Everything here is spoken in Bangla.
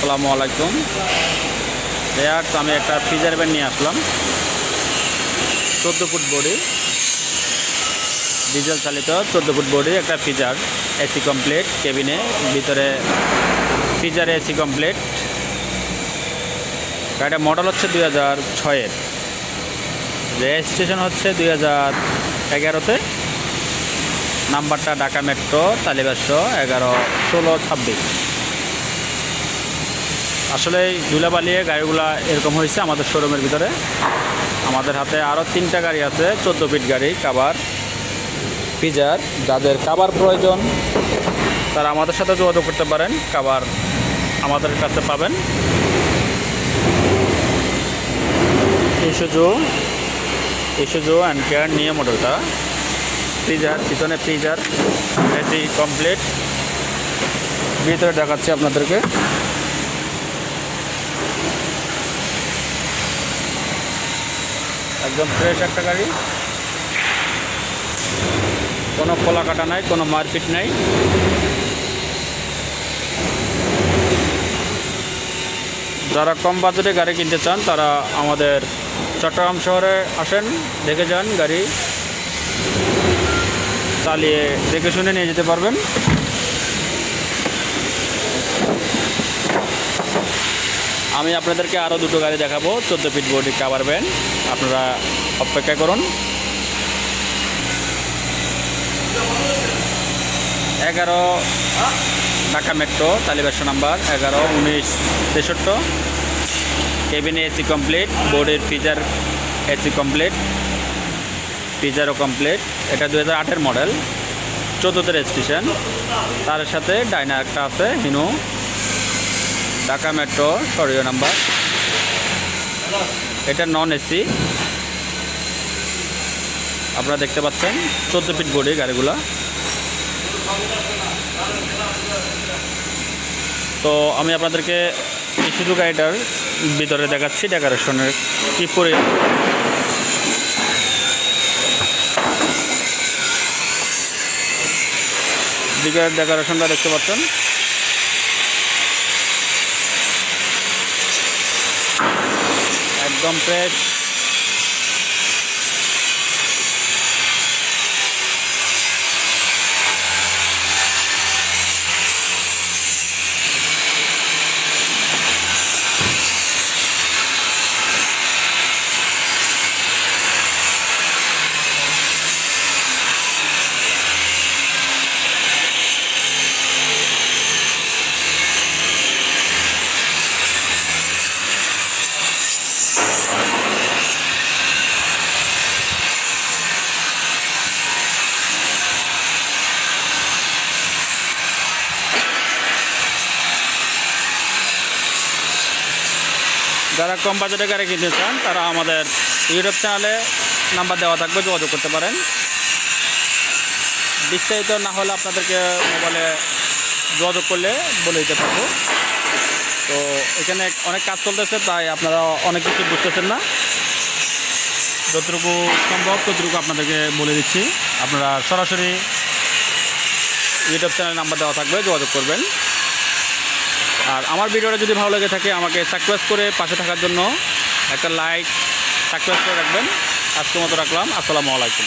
আসসালামু আলাইকুম। তো আমি একটা ফ্রিজার ব্যান নিয়ে আসলাম 14 ফুট বডি, ডিজেল চালিত 14 ফুট বডি একটা ফ্রিজার। এসি কমপ্লিট, কেবিনে ভিতরে ফ্রিজারে এসি কমপ্লিট। গাড়িটা মডেল হচ্ছে 2006-এর, রেজিস্ট্রেশন হচ্ছে 2011-তে, নাম্বারটা ঢাকা মেট্রো তালিবাস 11 16 26। আসলে ধুলাবালিয়ে গাড়িগুলা এরকম হয়েছে আমাদের শোরুমের ভিতরে। আমাদের হাতে আরও 3টা গাড়ি আছে 14 ফিট গাড়ি কাভার ফ্রিজার। যাদের কাভার প্রয়োজন তারা আমাদের সাথে যোগাযোগ করতে পারেন, কাভার আমাদের কাছে পাবেন। ইস্যুজো অ্যান্ড কেয়ার নিয়ে মডেলটা। ফ্রিজার, পিছনে ফ্রিজার, এসি কমপ্লিট। ভিতরে দেখাচ্ছি আপনাদেরকে। একদম ফ্রেশ একটা গাড়ি, কোনো খোলা কাটা নাই, কোনো মারপিট নাই। যারা কম বাজেটে গাড়ি কিনতে চান তারা আমাদের চট্টগ্রাম শহরে আসেন, দেখে যান, গাড়ি চালিয়ে দেখে শুনে নিয়ে যেতে পারবেন। আমি আপনাদেরকে আরও দুটো গাড়ি দেখাবো 14 ফিট বডি কাভার ভ্যান, আপনারা অপেক্ষা করুন। 11 ঢাকা মেট্রো তালিবাস নাম্বার 11 19 63। কেবিনে এসি কমপ্লিট, বোর্ডের ফ্রিজার এসি কমপ্লিট, ফ্রিজারও কমপ্লিট। এটা 2008-এর মডেল, 14তে রেজিস্ট্রেশন। তার সাথে ডাইনা একটা আছে হিনো, ঢাকা মেট্রো 16 নাম্বার। এটা নন এসি, আপনারা দেখতে পাচ্ছেন 14 ফিট বডি গাড়িগুলা। তো আমি আপনাদেরকে ইস্যুজু গাড়িটার ভিতরে দেখাচ্ছি ডেকোরেশনের কী পরে। দিকের ডেকোরেশনটা দেখতে পাচ্ছেন, একদম ফ্রেশ। যারা কম বাজেটে গাড়ি কিনতে চান তারা আমাদের ইউটিউব চ্যানেলে নাম্বার দেওয়া থাকবে, যোগাযোগ করতে পারেন। বিস্তারিত না হলে আপনাদেরকে মোবাইলে যোগাযোগ করলে বলে দিতে পারবো। তো এখানে অনেক কাজ চলতেছে, তাই আপনারা অনেক কিছু বুঝতেছেন না। যতটুকু সম্ভব ততটুকু আপনাদেরকে বলে দিচ্ছি। আপনারা সরাসরি ইউটিউব চ্যানেলে নাম্বার দেওয়া থাকবে, যোগাযোগ করবেন। আর আমার ভিডিওটা যদি ভালো লেগে থাকে আমাকে সাবস্ক্রাইব করে পাশে থাকার জন্য একটা লাইক সাবস্ক্রাইব করে রাখবেন। আজকের মতো রাখলাম। আসসালামু আলাইকুম।